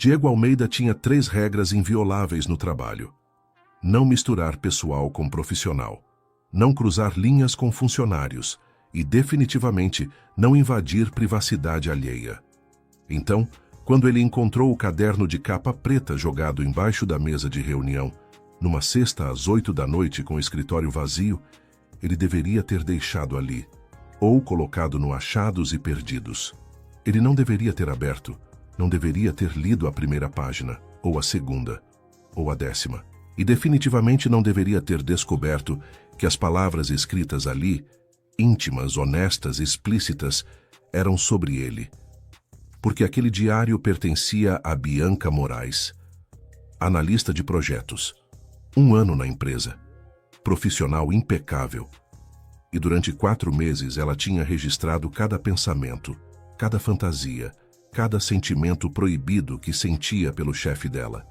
Diego Almeida tinha 3 regras invioláveis no trabalho: não misturar pessoal com profissional, não cruzar linhas com funcionários e, definitivamente, não invadir privacidade alheia. Então, quando ele encontrou o caderno de capa preta jogado embaixo da mesa de reunião, numa sexta às 8 da noite com o escritório vazio, ele deveria ter deixado ali, ou colocado no achados e perdidos. Ele não deveria ter aberto, não deveria ter lido a primeira página, ou a segunda, ou a 10ª. E definitivamente não deveria ter descoberto que as palavras escritas ali, íntimas, honestas, explícitas, eram sobre ele. Porque aquele diário pertencia a Bianca Moraes, analista de projetos, 1 ano na empresa, profissional impecável. E durante 4 meses ela tinha registrado cada pensamento, cada fantasia, cada sentimento proibido que sentia pelo chefe dela.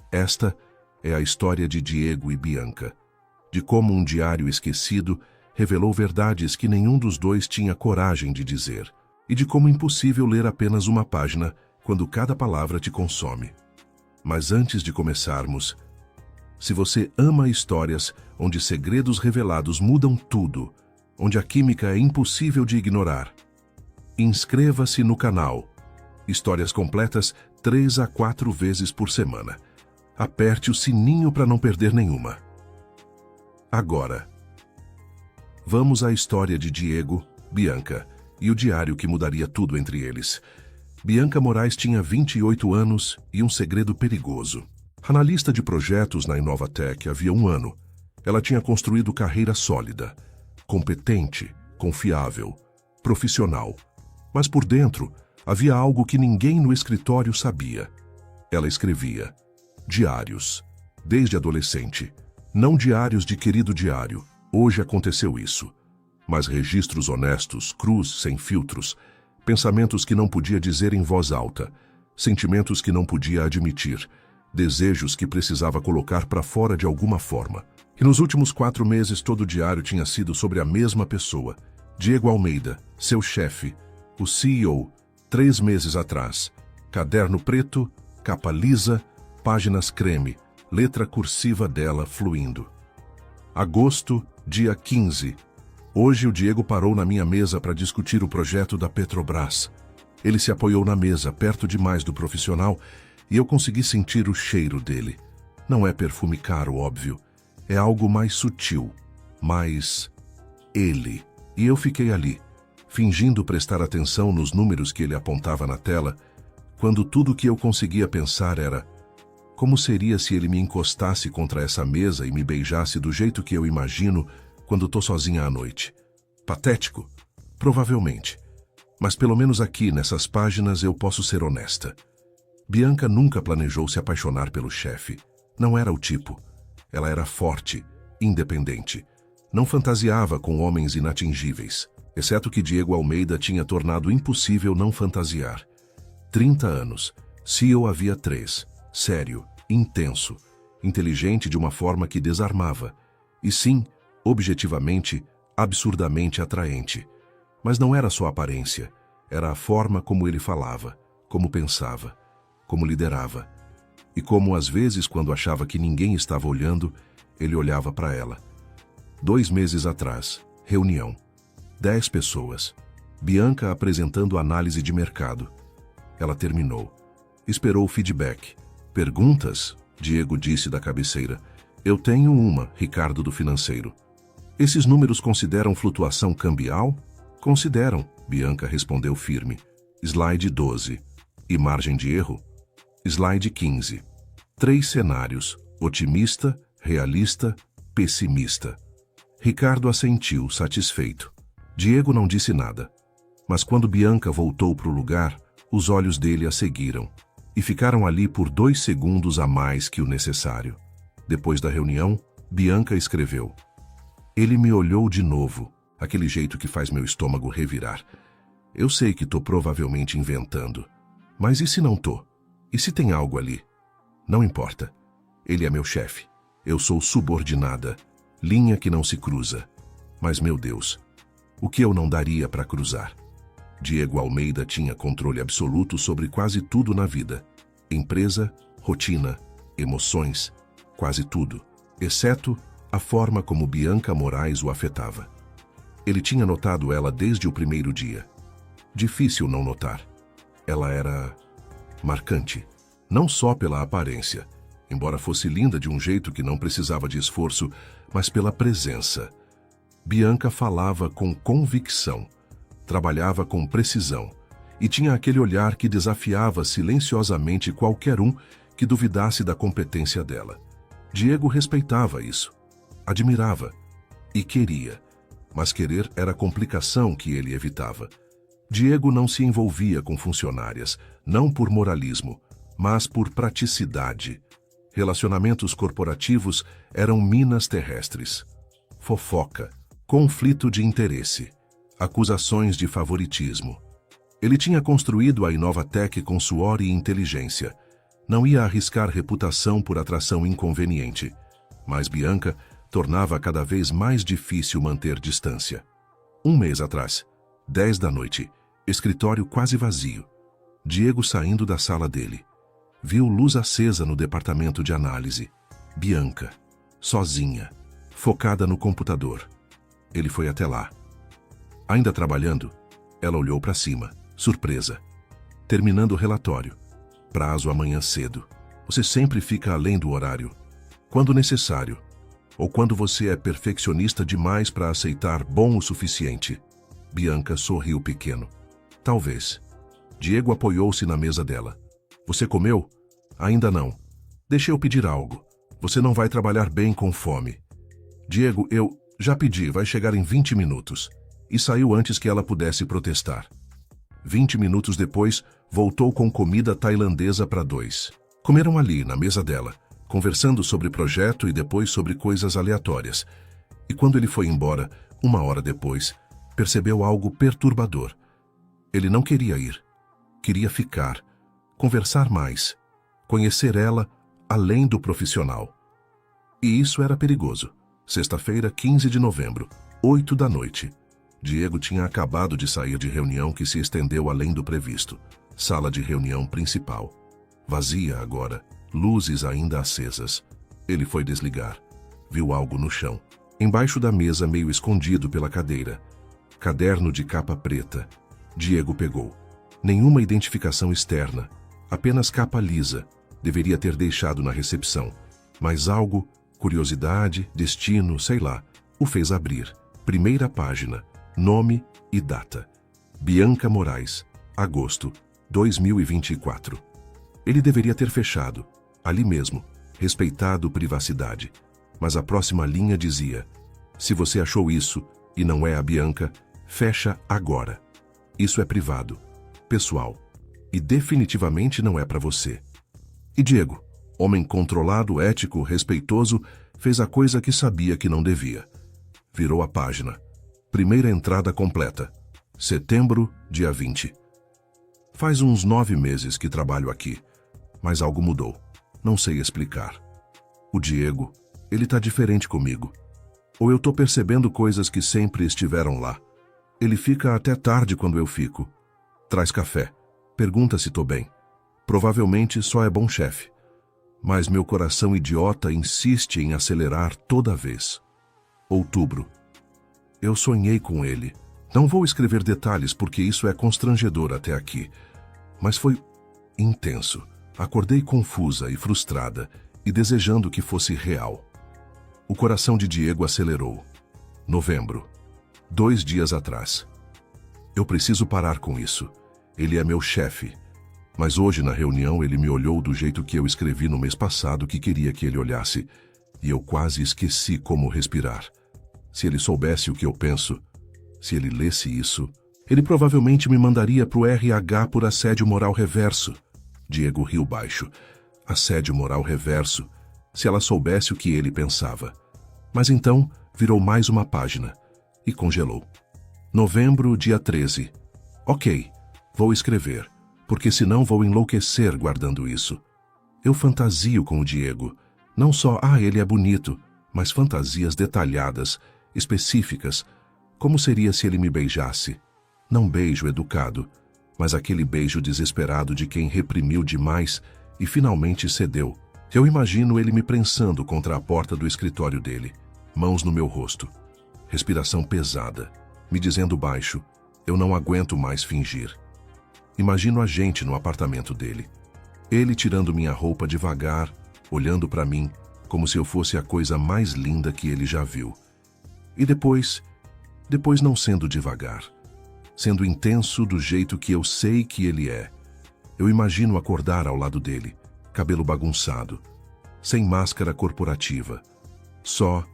Esta é a história de Diego e Bianca, de como um diário esquecido revelou verdades que nenhum dos dois tinha coragem de dizer, e de como é impossível ler apenas uma página quando cada palavra te consome. Mas antes de começarmos, se você ama histórias onde segredos revelados mudam tudo, onde a química é impossível de ignorar, inscreva-se no canal. Histórias completas 3 a 4 vezes por semana. Aperte o sininho para não perder nenhuma. Agora, vamos à história de Diego, Bianca e o diário que mudaria tudo entre eles. Bianca Moraes tinha 28 anos e um segredo perigoso. Analista de projetos na Inovatec havia 1 ano. Ela tinha construído carreira sólida, competente, confiável, profissional. Mas por dentro, havia algo que ninguém no escritório sabia. Ela escrevia diários, desde adolescente. Não diários de querido diário, hoje aconteceu isso. Mas registros honestos, crus, sem filtros, pensamentos que não podia dizer em voz alta, sentimentos que não podia admitir, desejos que precisava colocar para fora de alguma forma. E nos últimos 4 meses todo o diário tinha sido sobre a mesma pessoa, Diego Almeida, seu chefe, o CEO, 3 meses atrás. Caderno preto, capa lisa, páginas creme, letra cursiva dela fluindo. Agosto, dia 15. Hoje o Diego parou na minha mesa para discutir o projeto da Petrobras. Ele se apoiou na mesa, perto demais do profissional, e eu consegui sentir o cheiro dele. Não é perfume caro, óbvio. É algo mais sutil, mais ele. E eu fiquei ali, fingindo prestar atenção nos números que ele apontava na tela, quando tudo o que eu conseguia pensar era: como seria se ele me encostasse contra essa mesa e me beijasse do jeito que eu imagino quando tô sozinha à noite? Patético? Provavelmente. Mas pelo menos aqui, nessas páginas, eu posso ser honesta. Bianca nunca planejou se apaixonar pelo chefe. Não era o tipo. Ela era forte, independente. Não fantasiava com homens inatingíveis, exceto que Diego Almeida tinha tornado impossível não fantasiar. 30 anos. CEO havia 3. Sério, intenso, inteligente de uma forma que desarmava. E sim, objetivamente, absurdamente atraente. Mas não era só a aparência, era a forma como ele falava, como pensava, como liderava. E como às vezes, quando achava que ninguém estava olhando, ele olhava para ela. 2 meses atrás, reunião. 10 pessoas. Bianca apresentando análise de mercado. Ela terminou. Esperou o feedback. Perguntas? Diego disse da cabeceira. Eu tenho uma, Ricardo do financeiro. Esses números consideram flutuação cambial? Consideram, Bianca respondeu firme. Slide 12. E margem de erro? Slide 15. 3 cenários, otimista, realista, pessimista. Ricardo assentiu, satisfeito. Diego não disse nada. Mas quando Bianca voltou para o lugar, os olhos dele a seguiram. E ficaram ali por 2 segundos a mais que o necessário. Depois da reunião, Bianca escreveu. Ele me olhou de novo, aquele jeito que faz meu estômago revirar. Eu sei que tô provavelmente inventando. Mas e se não tô? E se tem algo ali? Não importa. Ele é meu chefe. Eu sou subordinada. Linha que não se cruza. Mas, meu Deus, o que eu não daria para cruzar? Diego Almeida tinha controle absoluto sobre quase tudo na vida. Empresa, rotina, emoções, quase tudo, exceto a forma como Bianca Moraes o afetava. Ele tinha notado ela desde o primeiro dia. Difícil não notar. Ela era marcante, não só pela aparência, embora fosse linda de um jeito que não precisava de esforço, mas pela presença. Bianca falava com convicção, trabalhava com precisão e tinha aquele olhar que desafiava silenciosamente qualquer um que duvidasse da competência dela. Diego respeitava isso, admirava e queria, mas querer era a complicação que ele evitava. Diego não se envolvia com funcionárias, não por moralismo, mas por praticidade. Relacionamentos corporativos eram minas terrestres. Fofoca, conflito de interesse, acusações de favoritismo. Ele tinha construído a Inovatec com suor e inteligência. Não ia arriscar reputação por atração inconveniente, mas Bianca tornava cada vez mais difícil manter distância. Um mês atrás, 10 da noite, escritório quase vazio. Diego saindo da sala dele. Viu luz acesa no departamento de análise. Bianca, sozinha, focada no computador. Ele foi até lá. Ainda trabalhando, ela olhou para cima, surpresa. Terminando o relatório. Prazo amanhã cedo. Você sempre fica além do horário. Quando necessário. Ou quando você é perfeccionista demais para aceitar bom o suficiente. Bianca sorriu pequeno. Talvez. Diego apoiou-se na mesa dela. Você comeu? Ainda não. Deixa eu pedir algo. Você não vai trabalhar bem com fome. Diego, eu já pedi, vai chegar em 20 minutos. E saiu antes que ela pudesse protestar. 20 minutos depois, voltou com comida tailandesa para 2. Comeram ali, na mesa dela, conversando sobre projeto e depois sobre coisas aleatórias. E quando ele foi embora, 1 hora depois, percebeu algo perturbador. Ele não queria ir. Queria ficar, conversar mais, conhecer ela além do profissional. E isso era perigoso. Sexta-feira, 15 de novembro, 8 da noite. Diego tinha acabado de sair de reunião que se estendeu além do previsto. Sala de reunião principal. Vazia agora, luzes ainda acesas. Ele foi desligar. Viu algo no chão. Embaixo da mesa, meio escondido pela cadeira. Caderno de capa preta. Diego pegou. Nenhuma identificação externa. Apenas capa lisa. Deveria ter deixado na recepção. Mas algo, curiosidade, destino, sei lá, o fez abrir. Primeira página. Nome e data. Bianca Moraes, agosto, 2024. Ele deveria ter fechado, ali mesmo, respeitado privacidade. Mas a próxima linha dizia: se você achou isso e não é a Bianca, fecha agora. Isso é privado, pessoal, e definitivamente não é para você. E Diego, homem controlado, ético, respeitoso, fez a coisa que sabia que não devia. Virou a página. Primeira entrada completa. Setembro, dia 20. Faz uns 9 meses que trabalho aqui, mas algo mudou. Não sei explicar. O Diego, ele tá diferente comigo. Ou eu tô percebendo coisas que sempre estiveram lá. Ele fica até tarde quando eu fico. Traz café. Pergunta se tô bem. Provavelmente só é bom chefe. Mas meu coração idiota insiste em acelerar toda vez. Outubro. Eu sonhei com ele. Não vou escrever detalhes porque isso é constrangedor até aqui. Mas foi intenso. Acordei confusa e frustrada e desejando que fosse real. O coração de Diego acelerou. Novembro. 2 dias atrás. Eu preciso parar com isso. Ele é meu chefe. Mas hoje na reunião ele me olhou do jeito que eu escrevi no mês passado que queria que ele olhasse. E eu quase esqueci como respirar. Se ele soubesse o que eu penso, se ele lesse isso, ele provavelmente me mandaria pro RH por assédio moral reverso. Diego riu baixo. Assédio moral reverso, se ela soubesse o que ele pensava. Mas então virou mais uma página e congelou. Novembro, dia 13. Ok, vou escrever, porque senão vou enlouquecer guardando isso. Eu fantasio com o Diego. Não só, ele é bonito, mas fantasias detalhadas, específicas. Como seria se ele me beijasse? Não beijo educado, mas aquele beijo desesperado de quem reprimiu demais e finalmente cedeu. Eu imagino ele me prensando contra a porta do escritório dele, mãos no meu rosto, respiração pesada, me dizendo baixo: eu não aguento mais fingir. Imagino a gente no apartamento dele, ele tirando minha roupa devagar, olhando para mim como se eu fosse a coisa mais linda que ele já viu. E depois não sendo devagar, sendo intenso do jeito que eu sei que ele é. Eu imagino acordar ao lado dele, cabelo bagunçado, sem máscara corporativa. Só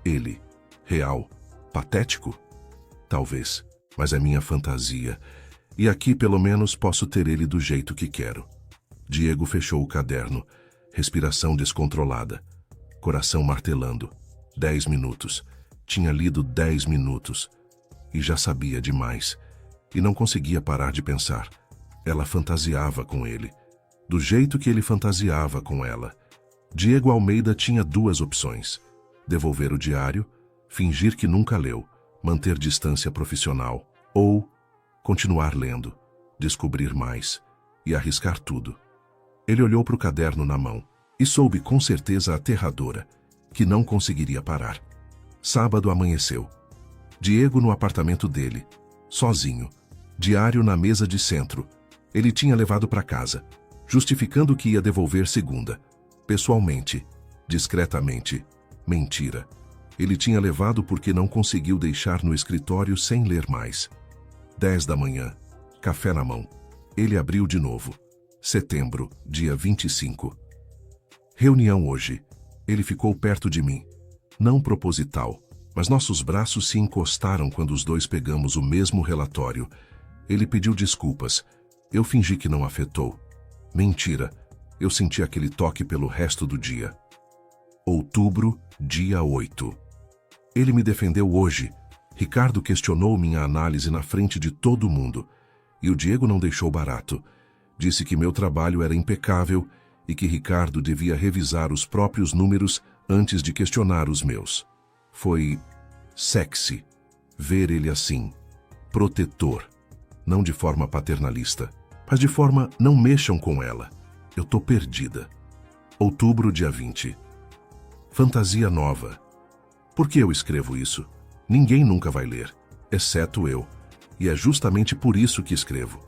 ele, real, patético? Talvez, mas é minha fantasia. E aqui pelo menos posso ter ele do jeito que quero. Diego fechou o caderno, respiração descontrolada, coração martelando. 10 minutos. Tinha lido 10 minutos. E já sabia demais. E não conseguia parar de pensar. Ela fantasiava com ele, do jeito que ele fantasiava com ela. Diego Almeida tinha 2 opções: devolver o diário, fingir que nunca leu, manter distância profissional, ou continuar lendo, descobrir mais e arriscar tudo. Ele olhou para o caderno na mão e soube com certeza aterradora que não conseguiria parar. Sábado amanheceu. Diego no apartamento dele, sozinho, diário na mesa de centro. Ele tinha levado para casa, justificando que ia devolver segunda. Pessoalmente, discretamente. Mentira. Ele tinha levado porque não conseguiu deixar no escritório sem ler mais. 10 da manhã, café na mão. Ele abriu de novo. Setembro, dia 25. Reunião hoje. Ele ficou perto de mim. Não proposital, mas nossos braços se encostaram quando os dois pegamos o mesmo relatório. Ele pediu desculpas. Eu fingi que não afetou. Mentira. Eu senti aquele toque pelo resto do dia. Outubro, dia 8. Ele me defendeu hoje. Ricardo questionou minha análise na frente de todo mundo. E o Diego não deixou barato. Disse que meu trabalho era impecável e que Ricardo devia revisar os próprios números antes de questionar os meus. Foi sexy ver ele assim, protetor, não de forma paternalista, mas de forma não mexam com ela. Eu tô perdida. Outubro, dia 20. Fantasia nova. Por que eu escrevo isso? Ninguém nunca vai ler, exceto eu. E é justamente por isso que escrevo.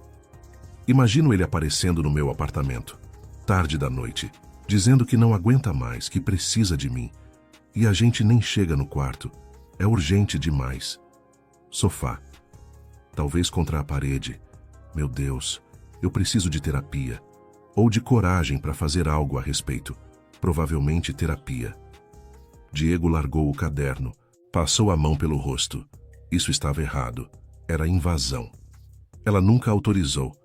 Imagino ele aparecendo no meu apartamento, tarde da noite, dizendo que não aguenta mais, que precisa de mim. E a gente nem chega no quarto. É urgente demais. Sofá. Talvez contra a parede. Meu Deus, eu preciso de terapia. Ou de coragem para fazer algo a respeito. Provavelmente terapia. Diego largou o caderno, passou a mão pelo rosto. Isso estava errado. Era invasão. Ela nunca autorizou,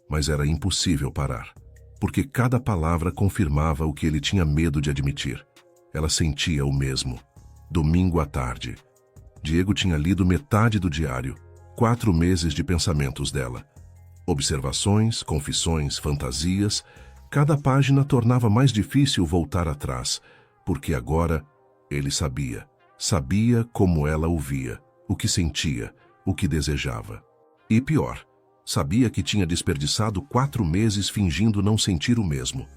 mas era impossível parar, porque cada palavra confirmava o que ele tinha medo de admitir. Ela sentia o mesmo. Domingo à tarde. Diego tinha lido metade do diário, 4 meses de pensamentos dela. Observações, confissões, fantasias. Cada página tornava mais difícil voltar atrás, porque agora ele sabia. Sabia como ela o via, o que sentia, o que desejava. E pior, sabia que tinha desperdiçado 4 meses fingindo não sentir o mesmo.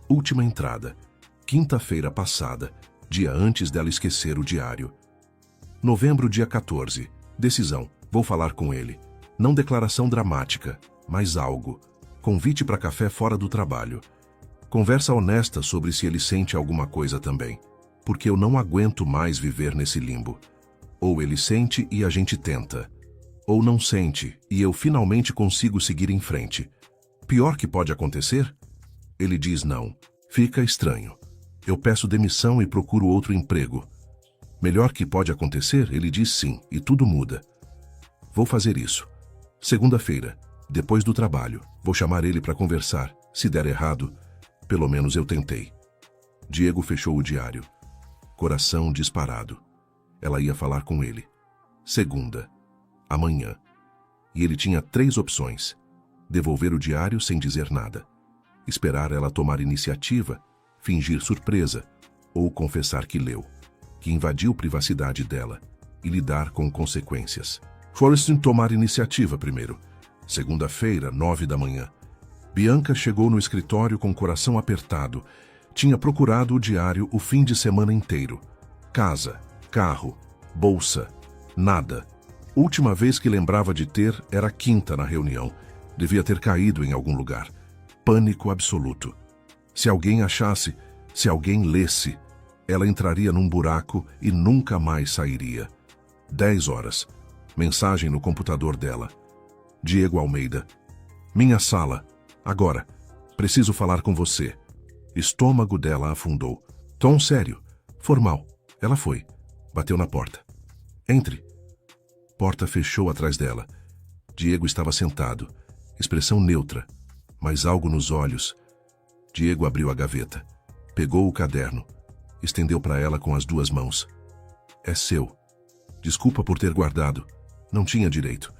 Última entrada. Quinta-feira passada, dia antes dela esquecer o diário. Novembro, dia 14. Decisão. Vou falar com ele. Não declaração dramática, mas algo. Convite para café fora do trabalho. Conversa honesta sobre se ele sente alguma coisa também. Porque eu não aguento mais viver nesse limbo. Ou ele sente e a gente tenta. Ou não sente e eu finalmente consigo seguir em frente. Pior que pode acontecer? Ele diz não. Fica estranho. Eu peço demissão e procuro outro emprego. Melhor que pode acontecer? Ele diz sim e tudo muda. Vou fazer isso. Segunda-feira, depois do trabalho, vou chamar ele para conversar. Se der errado, pelo menos eu tentei. Diego fechou o diário. Coração disparado. Ela ia falar com ele. Segunda. Amanhã. E ele tinha 3 opções. Devolver o diário sem dizer nada. Esperar ela tomar iniciativa, fingir surpresa, ou confessar que leu, que invadiu privacidade dela, e lidar com consequências. Forreston tomar iniciativa primeiro. Segunda-feira, 9 da manhã. Bianca chegou no escritório com o coração apertado. Tinha procurado o diário o fim de semana inteiro. Casa, carro, bolsa, nada. Última vez que lembrava de ter era quinta na reunião. Devia ter caído em algum lugar. Pânico absoluto. Se alguém achasse, se alguém lesse, ela entraria num buraco e nunca mais sairia. 10 horas. Mensagem no computador dela. Diego Almeida. Minha sala. Agora. Preciso falar com você. Estômago dela afundou. Tom sério. Formal. Ela foi. Bateu na porta. Entre. Porta fechou atrás dela. Diego estava sentado. Expressão neutra, mas algo nos olhos. Diego abriu a gaveta. Pegou o caderno. Estendeu para ela com as 2 mãos. É seu. Desculpa por ter guardado. Não tinha direito.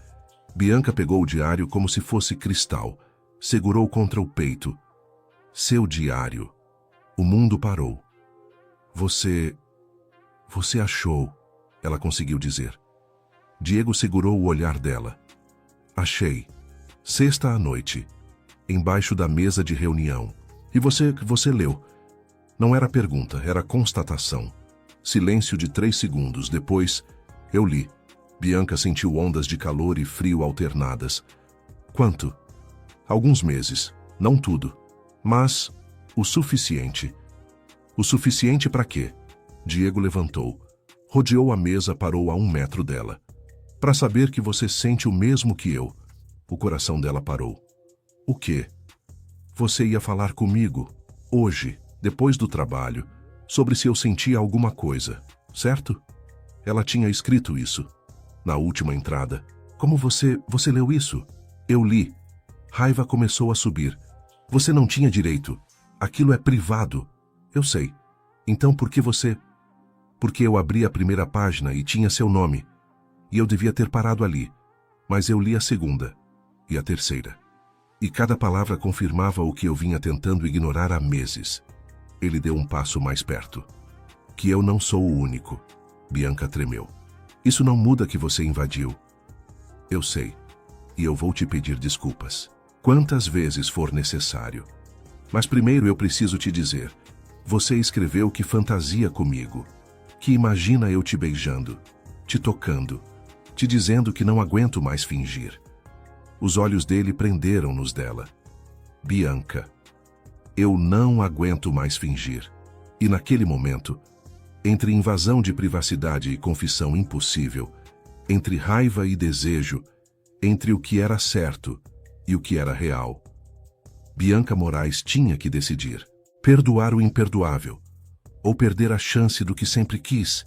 Bianca pegou o diário como se fosse cristal. Segurou contra o peito. Seu diário. O mundo parou. Você achou, ela conseguiu dizer. Diego segurou o olhar dela. Achei. Sexta à noite. Embaixo da mesa de reunião. E você leu. Não era pergunta, era constatação. Silêncio de 3 segundos. Depois, eu li. Bianca sentiu ondas de calor e frio alternadas. Quanto? Alguns meses. Não tudo. Mas o suficiente. O suficiente para quê? Diego levantou. Rodeou a mesa, parou a 1 metro dela. Para saber que você sente o mesmo que eu. O coração dela parou. O quê? Você ia falar comigo, hoje, depois do trabalho, sobre se eu sentia alguma coisa, certo? Ela tinha escrito isso. Na última entrada. Como você leu isso? Eu li. Raiva começou a subir. Você não tinha direito. Aquilo é privado. Eu sei. Então por que você... Porque eu abri a primeira página e tinha seu nome. E eu devia ter parado ali. Mas eu li a segunda. E a terceira. E cada palavra confirmava o que eu vinha tentando ignorar há meses. Ele deu um passo mais perto. Que eu não sou o único. Bianca tremeu. Isso não muda que você invadiu. Eu sei. E eu vou te pedir desculpas. Quantas vezes for necessário. Mas primeiro eu preciso te dizer. Você escreveu que fantasia comigo. Que imagina eu te beijando. Te tocando. Te dizendo que não aguento mais fingir. Os olhos dele prenderam nos dela. Bianca. Eu não aguento mais fingir. E naquele momento, entre invasão de privacidade e confissão impossível, entre raiva e desejo, entre o que era certo e o que era real, Bianca Moraes tinha que decidir. Perdoar o imperdoável, ou perder a chance do que sempre quis.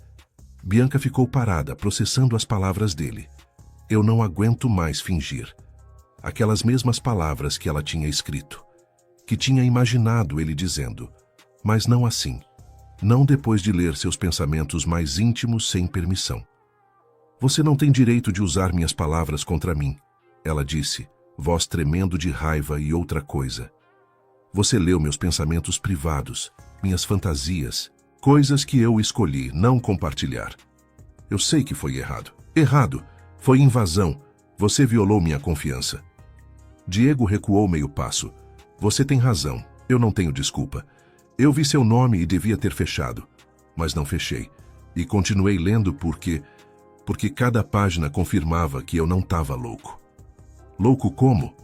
Bianca ficou parada, processando as palavras dele. Eu não aguento mais fingir. Aquelas mesmas palavras que ela tinha escrito, que tinha imaginado ele dizendo, mas não assim. Não depois de ler seus pensamentos mais íntimos sem permissão. Você não tem direito de usar minhas palavras contra mim, ela disse, voz tremendo de raiva e outra coisa. Você leu meus pensamentos privados, minhas fantasias, coisas que eu escolhi não compartilhar. Eu sei que foi errado. Errado. Foi invasão. Você violou minha confiança. Diego recuou meio passo. Você tem razão. Eu não tenho desculpa. Eu vi seu nome e devia ter fechado. Mas não fechei. E continuei lendo porque cada página confirmava que eu não estava louco. Louco como?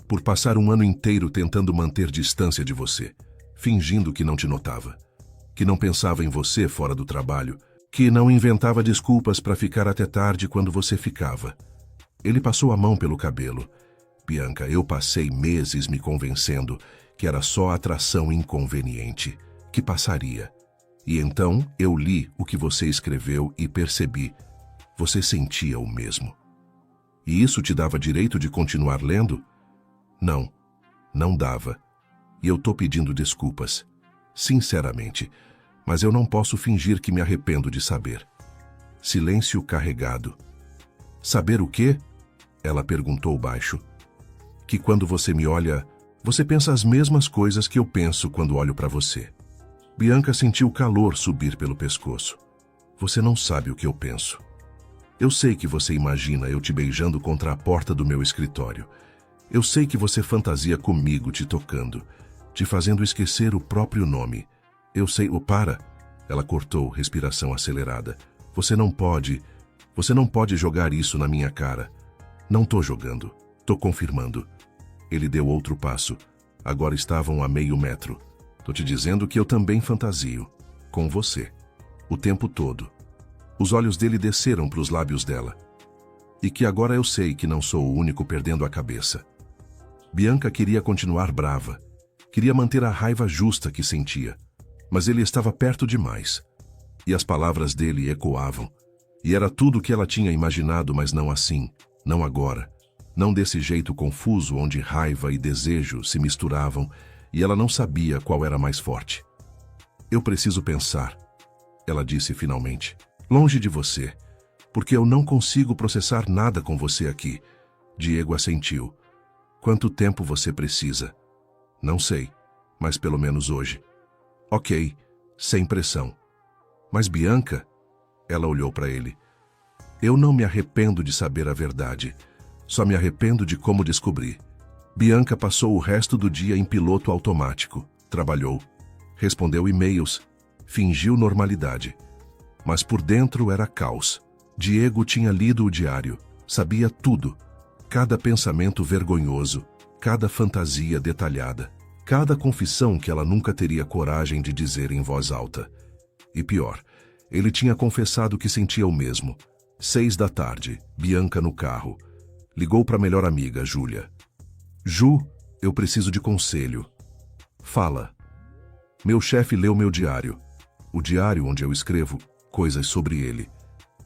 Por passar um ano inteiro tentando manter distância de você, fingindo que não te notava, que não pensava em você fora do trabalho, que não inventava desculpas para ficar até tarde quando você ficava. Ele passou a mão pelo cabelo. Bianca, eu passei meses me convencendo que era só atração inconveniente, que passaria. E então eu li o que você escreveu e percebi. Você sentia o mesmo. E isso te dava direito de continuar lendo? Não, não dava. E eu tô pedindo desculpas. Sinceramente. Mas eu não posso fingir que me arrependo de saber. Silêncio carregado. Saber o quê? Ela perguntou baixo. Que quando você me olha, você pensa as mesmas coisas que eu penso quando olho para você. Bianca sentiu calor subir pelo pescoço. Você não sabe o que eu penso. Eu sei que você imagina eu te beijando contra a porta do meu escritório. Eu sei que você fantasia comigo te tocando, te fazendo esquecer o próprio nome. Eu sei... Oh, para! Ela cortou, respiração acelerada. Você não pode jogar isso na minha cara. Não tô jogando, tô confirmando. Ele deu outro passo. Agora estavam a meio metro. Tô te dizendo que eu também fantasio. Com você. O tempo todo. Os olhos dele desceram para os lábios dela. E que agora eu sei que não sou o único perdendo a cabeça. Bianca queria continuar brava. Queria manter a raiva justa que sentia. Mas ele estava perto demais. E as palavras dele ecoavam. E era tudo o que ela tinha imaginado, mas não assim. Não agora. Não desse jeito confuso onde raiva e desejo se misturavam e ela não sabia qual era mais forte. Eu preciso pensar, ela disse finalmente. Longe de você. Porque eu não consigo processar nada com você aqui. Diego assentiu. Quanto tempo você precisa? Não sei, mas pelo menos hoje. Ok, sem pressão. Mas Bianca? Ela olhou para ele. Eu não me arrependo de saber a verdade. Só me arrependo de como descobri. Bianca passou o resto do dia em piloto automático. Trabalhou. Respondeu e-mails. Fingiu normalidade. Mas por dentro era caos. Diego tinha lido o diário. Sabia tudo. Cada pensamento vergonhoso. Cada fantasia detalhada. Cada confissão que ela nunca teria coragem de dizer em voz alta. E pior, ele tinha confessado que sentia o mesmo. 6 da tarde, Bianca no carro. Ligou para a melhor amiga, Júlia. Ju, eu preciso de conselho. Fala. Meu chefe leu meu diário. O diário onde eu escrevo coisas sobre ele.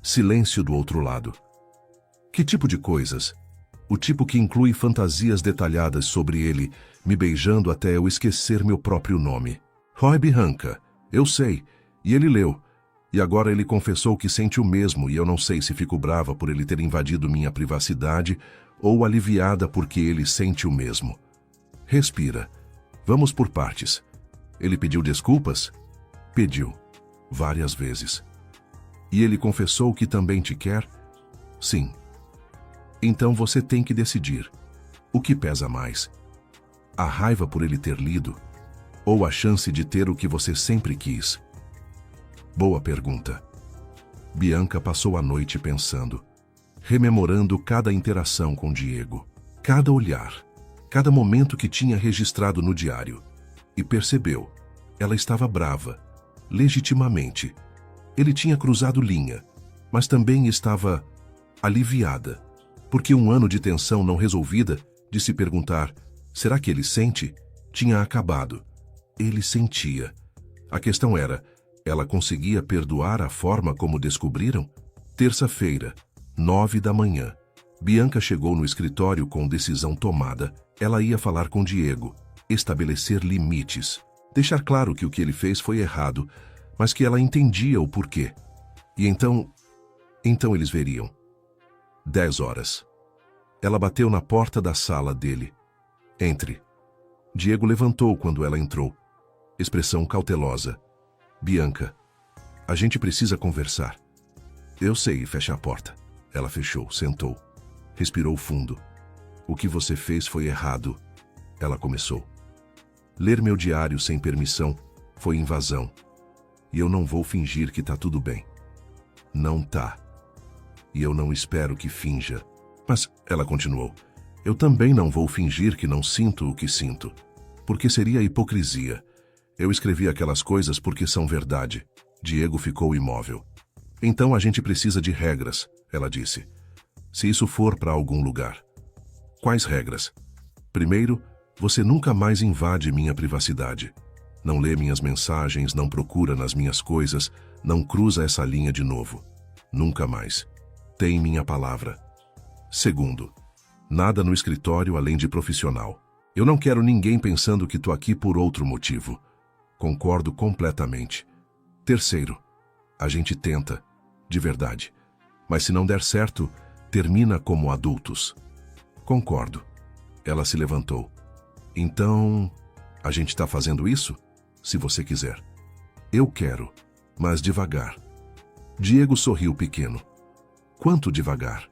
Silêncio do outro lado. Que tipo de coisas? O tipo que inclui fantasias detalhadas sobre ele, me beijando até eu esquecer meu próprio nome. Roy Bianca, eu sei. E ele leu. E agora ele confessou que sente o mesmo e eu não sei se fico brava por ele ter invadido minha privacidade ou aliviada porque ele sente o mesmo. Respira. Vamos por partes. Ele pediu desculpas? Pediu. Várias vezes. E ele confessou que também te quer? Sim. Então você tem que decidir. O que pesa mais? A raiva por ele ter lido? Ou a chance de ter o que você sempre quis? Boa pergunta. Bianca passou a noite pensando, rememorando cada interação com Diego, cada olhar, cada momento que tinha registrado no diário. E percebeu, ela estava brava, legitimamente. Ele tinha cruzado linha, mas também estava aliviada, porque um ano de tensão não resolvida, de se perguntar, será que ele sente? Tinha acabado. Ele sentia. A questão era, ela conseguia perdoar a forma como descobriram? Terça-feira, 9 da manhã. Bianca chegou no escritório com decisão tomada. Ela ia falar com Diego, estabelecer limites, deixar claro que o que ele fez foi errado, mas que ela entendia o porquê. E então eles veriam. 10 horas. Ela bateu na porta da sala dele. Entre. Diego levantou quando ela entrou. Expressão cautelosa. Bianca, a gente precisa conversar. Eu sei, fecha a porta. Ela fechou, sentou. Respirou fundo. O que você fez foi errado. Ela começou. Ler meu diário sem permissão foi invasão. E eu não vou fingir que tá tudo bem. Não tá. E eu não espero que finja. Mas, ela continuou, eu também não vou fingir que não sinto o que sinto. Porque seria hipocrisia. Eu escrevi aquelas coisas porque são verdade. Diego ficou imóvel. Então a gente precisa de regras, ela disse. Se isso for para algum lugar. Quais regras? Primeiro, você nunca mais invade minha privacidade. Não lê minhas mensagens, não procura nas minhas coisas, não cruza essa linha de novo. Nunca mais. Tem minha palavra. Segundo, nada no escritório além de profissional. Eu não quero ninguém pensando que tô aqui por outro motivo. Concordo completamente. Terceiro, a gente tenta, de verdade. Mas se não der certo, termina como adultos. Concordo. Ela se levantou. Então, a gente tá fazendo isso? Se você quiser. Eu quero, mas devagar. Diego sorriu pequeno. Quanto devagar?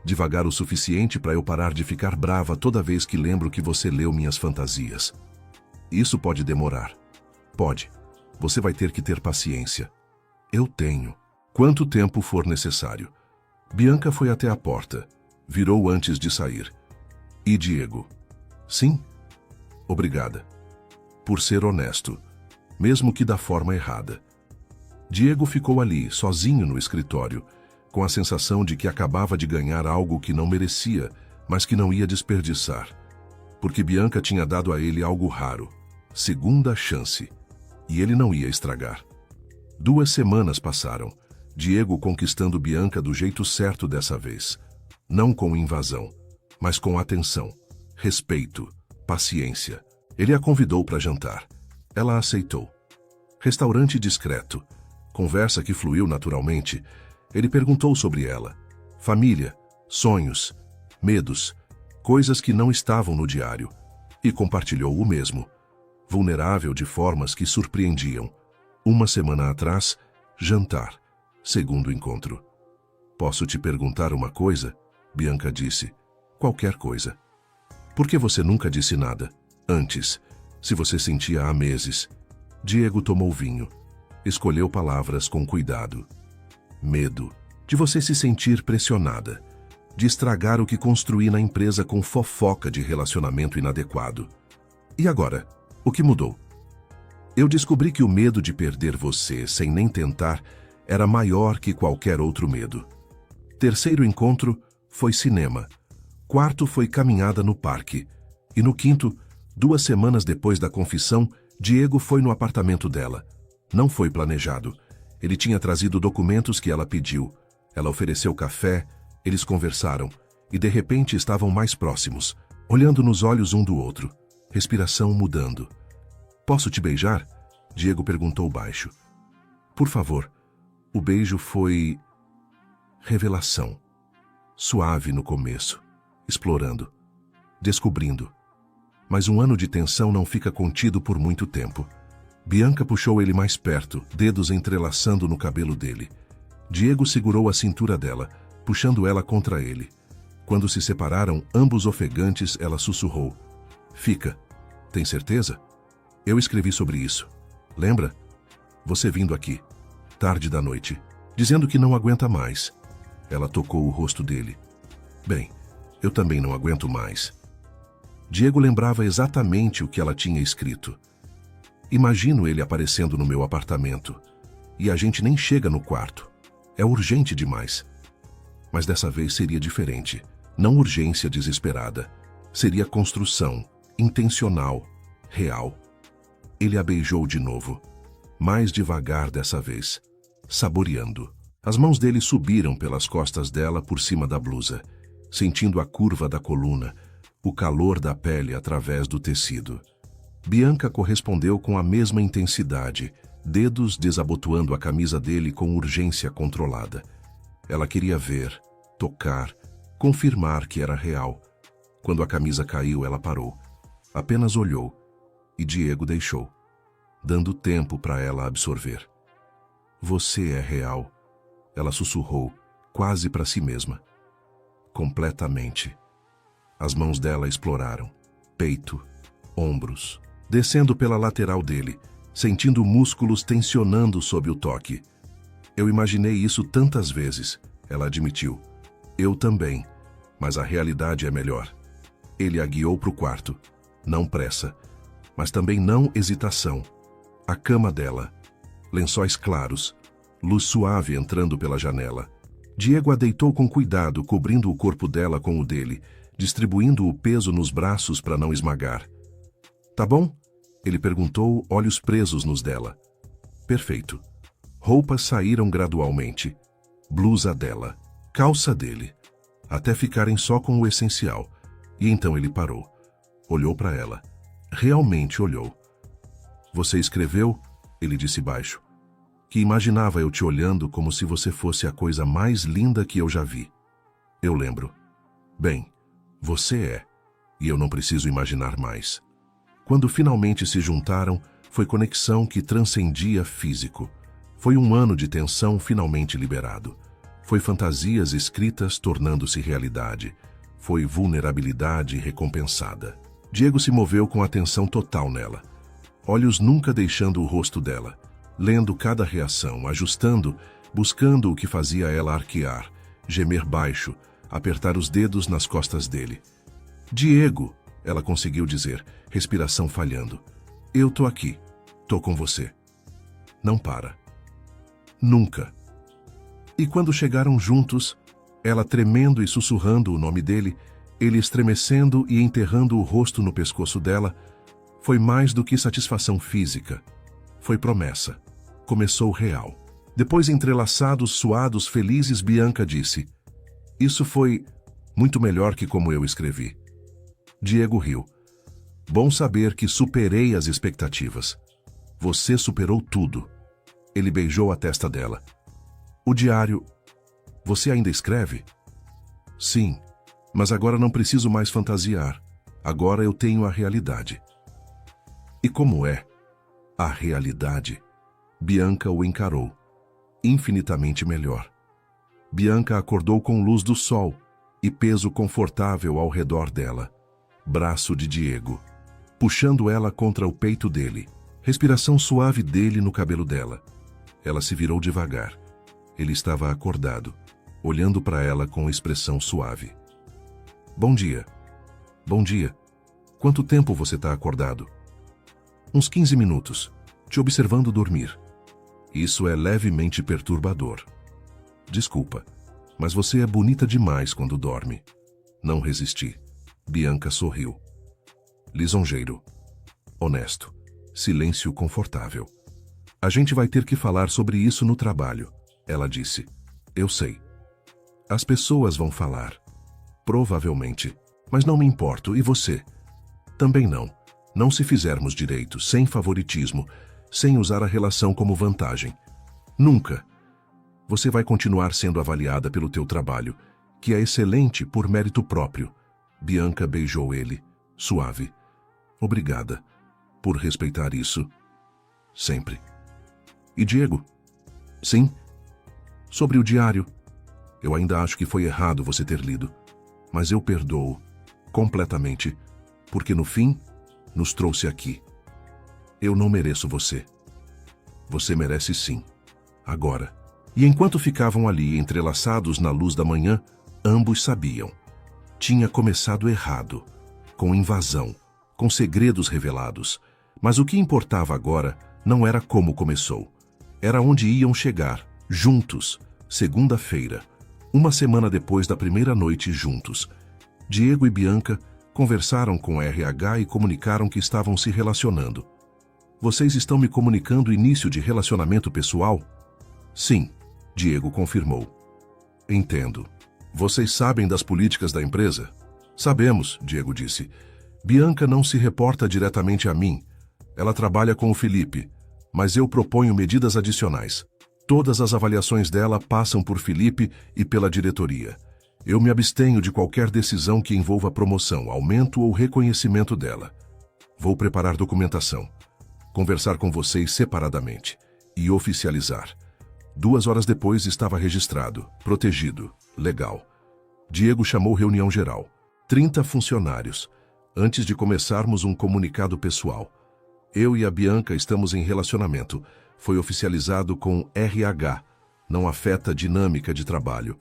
Devagar o suficiente para eu parar de ficar brava toda vez que lembro que você leu minhas fantasias. Isso pode demorar. Pode. Você vai ter que ter paciência. Eu tenho. Quanto tempo for necessário. Bianca foi até a porta. Virou antes de sair. E Diego? Sim? Obrigada. Por ser honesto, mesmo que da forma errada. Diego ficou ali, sozinho no escritório, com a sensação de que acabava de ganhar algo que não merecia, mas que não ia desperdiçar. Porque Bianca tinha dado a ele algo raro, segunda chance, e ele não ia estragar. 2 semanas passaram, Diego conquistando Bianca do jeito certo dessa vez. Não com invasão, mas com atenção, respeito, paciência. Ele a convidou para jantar. Ela aceitou. Restaurante discreto. Conversa que fluiu naturalmente. Ele perguntou sobre ela. Família, sonhos, medos, coisas que não estavam no diário. E compartilhou o mesmo. Vulnerável de formas que surpreendiam. 1 semana atrás, jantar. Segundo encontro. Posso te perguntar uma coisa? Bianca disse. Qualquer coisa. Por que você nunca disse nada? Antes, se você sentia há meses. Diego tomou vinho. Escolheu palavras com cuidado. Medo de você se sentir pressionada, de estragar o que construí na empresa com fofoca de relacionamento inadequado. E agora, o que mudou? Eu descobri que o medo de perder você sem nem tentar era maior que qualquer outro medo. 3º encontro foi cinema. 4º foi caminhada no parque. E no 5º, 2 semanas depois da confissão, Diego foi no apartamento dela. Não foi planejado. Ele tinha trazido documentos que ela pediu. Ela ofereceu café, eles conversaram, e de repente estavam mais próximos, olhando nos olhos um do outro, respiração mudando. Posso te beijar? Diego perguntou baixo. Por favor. O beijo foi... revelação. Suave no começo, explorando, descobrindo. Mas um ano de tensão não fica contido por muito tempo. Bianca puxou ele mais perto, dedos entrelaçando no cabelo dele. Diego segurou a cintura dela, puxando ela contra ele. Quando se separaram, ambos ofegantes, ela sussurrou. Fica. Tem certeza? Eu escrevi sobre isso. Lembra? Você vindo aqui, tarde da noite, dizendo que não aguenta mais. Ela tocou o rosto dele. Bem, eu também não aguento mais. Diego lembrava exatamente o que ela tinha escrito. Imagino ele aparecendo no meu apartamento. E a gente nem chega no quarto. É urgente demais. Mas dessa vez seria diferente. Não urgência desesperada. Seria construção, intencional, real. Ele a beijou de novo. Mais devagar dessa vez. Saboreando. As mãos dele subiram pelas costas dela por cima da blusa, sentindo a curva da coluna, o calor da pele através do tecido. Bianca correspondeu com a mesma intensidade, dedos desabotoando a camisa dele com urgência controlada. Ela queria ver, tocar, confirmar que era real. Quando a camisa caiu, ela parou. Apenas olhou, e Diego deixou, dando tempo para ela absorver. Você é real, ela sussurrou, quase para si mesma. Completamente. As mãos dela exploraram, peito, ombros, descendo pela lateral dele, sentindo músculos tensionando sob o toque. Eu imaginei isso tantas vezes, ela admitiu. Eu também, mas a realidade é melhor. Ele a guiou para o quarto. Não pressa, mas também não hesitação. A cama dela, lençóis claros, luz suave entrando pela janela. Diego a deitou com cuidado, cobrindo o corpo dela com o dele, distribuindo o peso nos braços para não esmagar. Tá bom? Ele perguntou, olhos presos nos dela. Perfeito. Roupas saíram gradualmente. Blusa dela, calça dele, até ficarem só com o essencial. E então ele parou. Olhou para ela. Realmente olhou. Você escreveu? Ele disse baixo. Que imaginava eu te olhando como se você fosse a coisa mais linda que eu já vi. Eu lembro. Bem, você é. E eu não preciso imaginar mais. Quando finalmente se juntaram, foi conexão que transcendia físico. Foi um ano de tensão finalmente liberado. Foi fantasias escritas tornando-se realidade. Foi vulnerabilidade recompensada. Diego se moveu com atenção total nela. Olhos nunca deixando o rosto dela, lendo cada reação, ajustando, buscando o que fazia ela arquear, gemer baixo, apertar os dedos nas costas dele. Diego, ela conseguiu dizer, respiração falhando. Eu tô aqui. Tô com você. Não para. Nunca. E quando chegaram juntos, ela tremendo e sussurrando o nome dele, ele estremecendo e enterrando o rosto no pescoço dela, foi mais do que satisfação física. Foi promessa. Começou real. Depois, entrelaçados, suados, felizes, Bianca disse: "Isso foi muito melhor que como eu escrevi." Diego riu. "Bom saber que superei as expectativas." "Você superou tudo." Ele beijou a testa dela. "O diário... Você ainda escreve?" "Sim, mas agora não preciso mais fantasiar. Agora eu tenho a realidade." "E como é a realidade?" Bianca o encarou. Infinitamente melhor. Bianca acordou com luz do sol e peso confortável ao redor dela. Braço de Diego, puxando ela contra o peito dele. Respiração suave dele no cabelo dela. Ela se virou devagar. Ele estava acordado, olhando para ela com expressão suave. "Bom dia." "Bom dia. Quanto tempo você está acordado?" "Uns 15 minutos, te observando dormir." "Isso é levemente perturbador." "Desculpa, mas você é bonita demais quando dorme." Não resisti. Bianca sorriu. Lisonjeiro. Honesto. Silêncio confortável. "A gente vai ter que falar sobre isso no trabalho," ela disse. "Eu sei. As pessoas vão falar. Provavelmente. Mas não me importo. E você?" "Também não. Não se fizermos direito, sem favoritismo, sem usar a relação como vantagem. Nunca. Você vai continuar sendo avaliada pelo teu trabalho, que é excelente por mérito próprio." Bianca beijou ele, suave. "Obrigada por respeitar isso. Sempre." "E Diego?" "Sim. Sobre o diário. Eu ainda acho que foi errado você ter lido. Mas eu perdoo, completamente, porque no fim, nos trouxe aqui. Eu não mereço você. Você merece sim. Agora." E enquanto ficavam ali entrelaçados na luz da manhã, ambos sabiam. Tinha começado errado, com invasão, com segredos revelados. Mas o que importava agora não era como começou. Era onde iam chegar, juntos, segunda-feira, uma semana depois da primeira noite juntos. Diego e Bianca conversaram com o RH e comunicaram que estavam se relacionando. "Vocês estão me comunicando início de relacionamento pessoal?" "Sim." Diego confirmou. "Entendo. Vocês sabem das políticas da empresa?" "Sabemos," Diego disse. "Bianca não se reporta diretamente a mim. Ela trabalha com o Felipe, mas eu proponho medidas adicionais. Todas as avaliações dela passam por Felipe e pela diretoria. Eu me abstenho de qualquer decisão que envolva promoção, aumento ou reconhecimento dela. Vou preparar documentação, conversar com vocês separadamente e oficializar." 2 horas depois estava registrado, protegido, legal. Diego chamou reunião geral. 30 funcionários. Antes de começarmos um comunicado pessoal. "Eu e a Bianca estamos em relacionamento. Foi oficializado com RH. Não afeta a dinâmica de trabalho.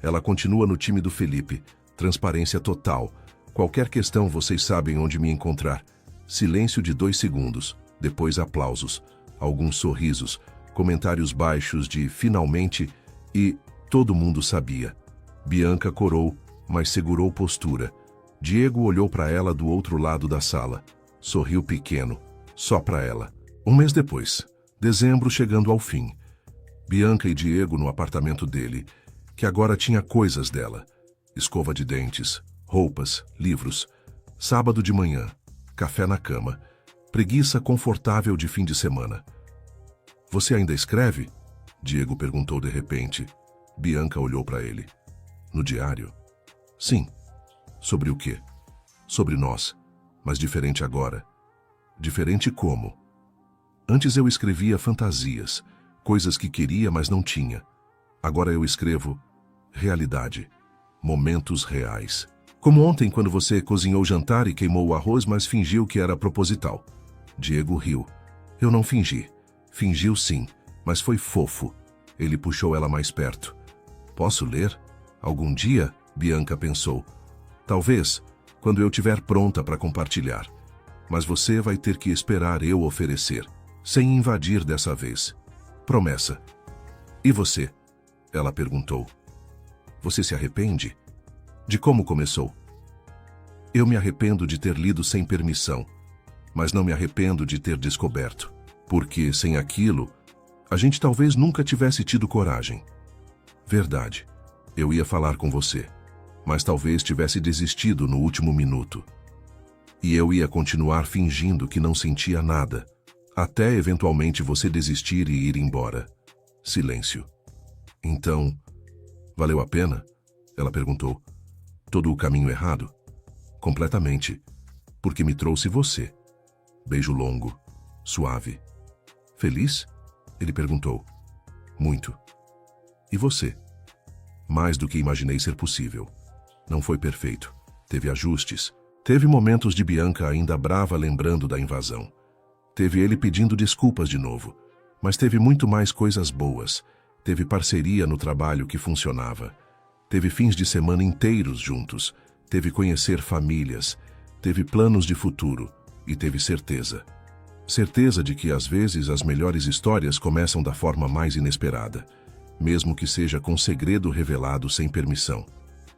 Ela continua no time do Felipe. Transparência total. Qualquer questão vocês sabem onde me encontrar." Silêncio de 2 segundos. Depois aplausos. Alguns sorrisos. Comentários baixos de "finalmente" e "todo mundo sabia." Bianca corou, mas segurou postura. Diego olhou para ela do outro lado da sala. Sorriu pequeno, só para ela. 1 mês depois, dezembro chegando ao fim. Bianca e Diego no apartamento dele, que agora tinha coisas dela. Escova de dentes, roupas, livros. Sábado de manhã, café na cama. Preguiça confortável de fim de semana. "Você ainda escreve?" Diego perguntou de repente. Bianca olhou para ele. "No diário?" "Sim." "Sobre o quê?" "Sobre nós, mas diferente agora." "Diferente como?" "Antes eu escrevia fantasias, coisas que queria, mas não tinha. Agora eu escrevo realidade, momentos reais. Como ontem, quando você cozinhou o jantar e queimou o arroz, mas fingiu que era proposital. Diego riu. Eu não fingi. Fingiu sim, mas foi fofo. Ele puxou ela mais perto. Posso ler? Algum dia? Bianca pensou. Talvez, quando eu estiver pronta para compartilhar. Mas você vai ter que esperar eu oferecer, sem invadir dessa vez. Promessa. E você? Ela perguntou. Você se arrepende? De como começou? Eu me arrependo de ter lido sem permissão, mas não me arrependo de ter descoberto, porque, sem aquilo, a gente talvez nunca tivesse tido coragem. Verdade, eu ia falar com você, mas talvez tivesse desistido no último minuto. E eu ia continuar fingindo que não sentia nada, até eventualmente você desistir e ir embora. Silêncio. Então, valeu a pena? Ela perguntou. Todo o caminho errado? Completamente, porque me trouxe você. Beijo longo, suave. Feliz? Ele perguntou. Muito. E você? Mais do que imaginei ser possível. Não foi perfeito. Teve ajustes. Teve momentos de Bianca ainda brava lembrando da invasão. Teve ele pedindo desculpas de novo. Mas teve muito mais coisas boas. Teve parceria no trabalho que funcionava. Teve fins de semana inteiros juntos. Teve conhecer famílias. Teve planos de futuro. E teve certeza. Certeza de que às vezes as melhores histórias começam da forma mais inesperada. Mesmo que seja com segredo revelado sem permissão.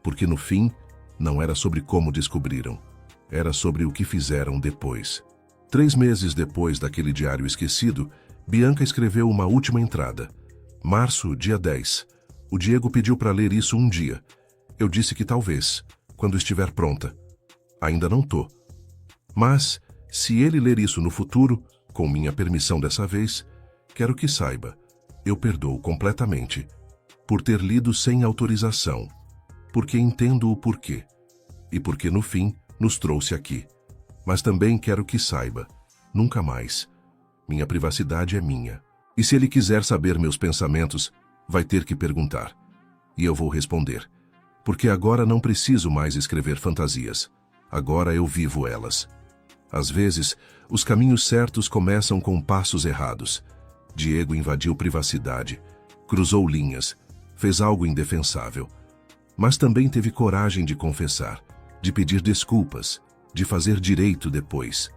Porque no fim, não era sobre como descobriram. Era sobre o que fizeram depois. 3 meses depois daquele diário esquecido, Bianca escreveu uma última entrada. Março, dia 10. O Diego pediu para ler isso um dia. Eu disse que talvez, quando estiver pronta. Ainda não tô. Mas, se ele ler isso no futuro, com minha permissão dessa vez, quero que saiba, eu perdoo completamente, por ter lido sem autorização, porque entendo o porquê, e porque no fim nos trouxe aqui. Mas também quero que saiba, nunca mais. Minha privacidade é minha. E se ele quiser saber meus pensamentos, vai ter que perguntar. E eu vou responder. Porque agora não preciso mais escrever fantasias. Agora eu vivo elas. Às vezes, os caminhos certos começam com passos errados. Diego invadiu privacidade, cruzou linhas, fez algo indefensável. Mas também teve coragem de confessar, de pedir desculpas, de fazer direito depois.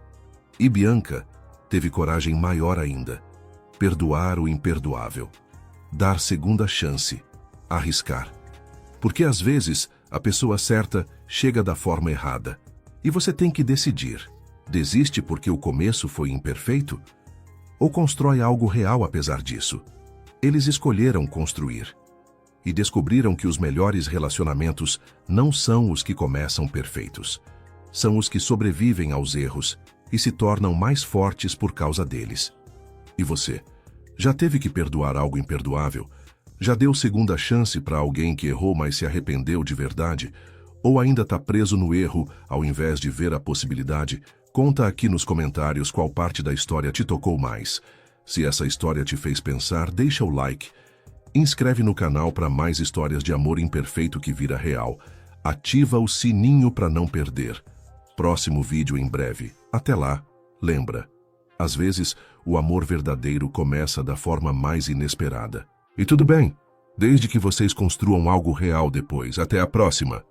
E Bianca teve coragem maior ainda. Perdoar o imperdoável. Dar segunda chance. Arriscar. Porque às vezes a pessoa certa chega da forma errada. E você tem que decidir. Desiste porque o começo foi imperfeito? Ou constrói algo real apesar disso? Eles escolheram construir. E descobriram que os melhores relacionamentos não são os que começam perfeitos. São os que sobrevivem aos erros e se tornam mais fortes por causa deles. E você? Já teve que perdoar algo imperdoável? Já deu segunda chance para alguém que errou, mas se arrependeu de verdade? Ou ainda está preso no erro ao invés de ver a possibilidade? Conta aqui nos comentários qual parte da história te tocou mais. Se essa história te fez pensar, deixa o like. Inscreve no canal para mais histórias de amor imperfeito que vira real. Ativa o sininho para não perder. Próximo vídeo em breve. Até lá, lembra. Às vezes, o amor verdadeiro começa da forma mais inesperada. E tudo bem, desde que vocês construam algo real depois. Até a próxima!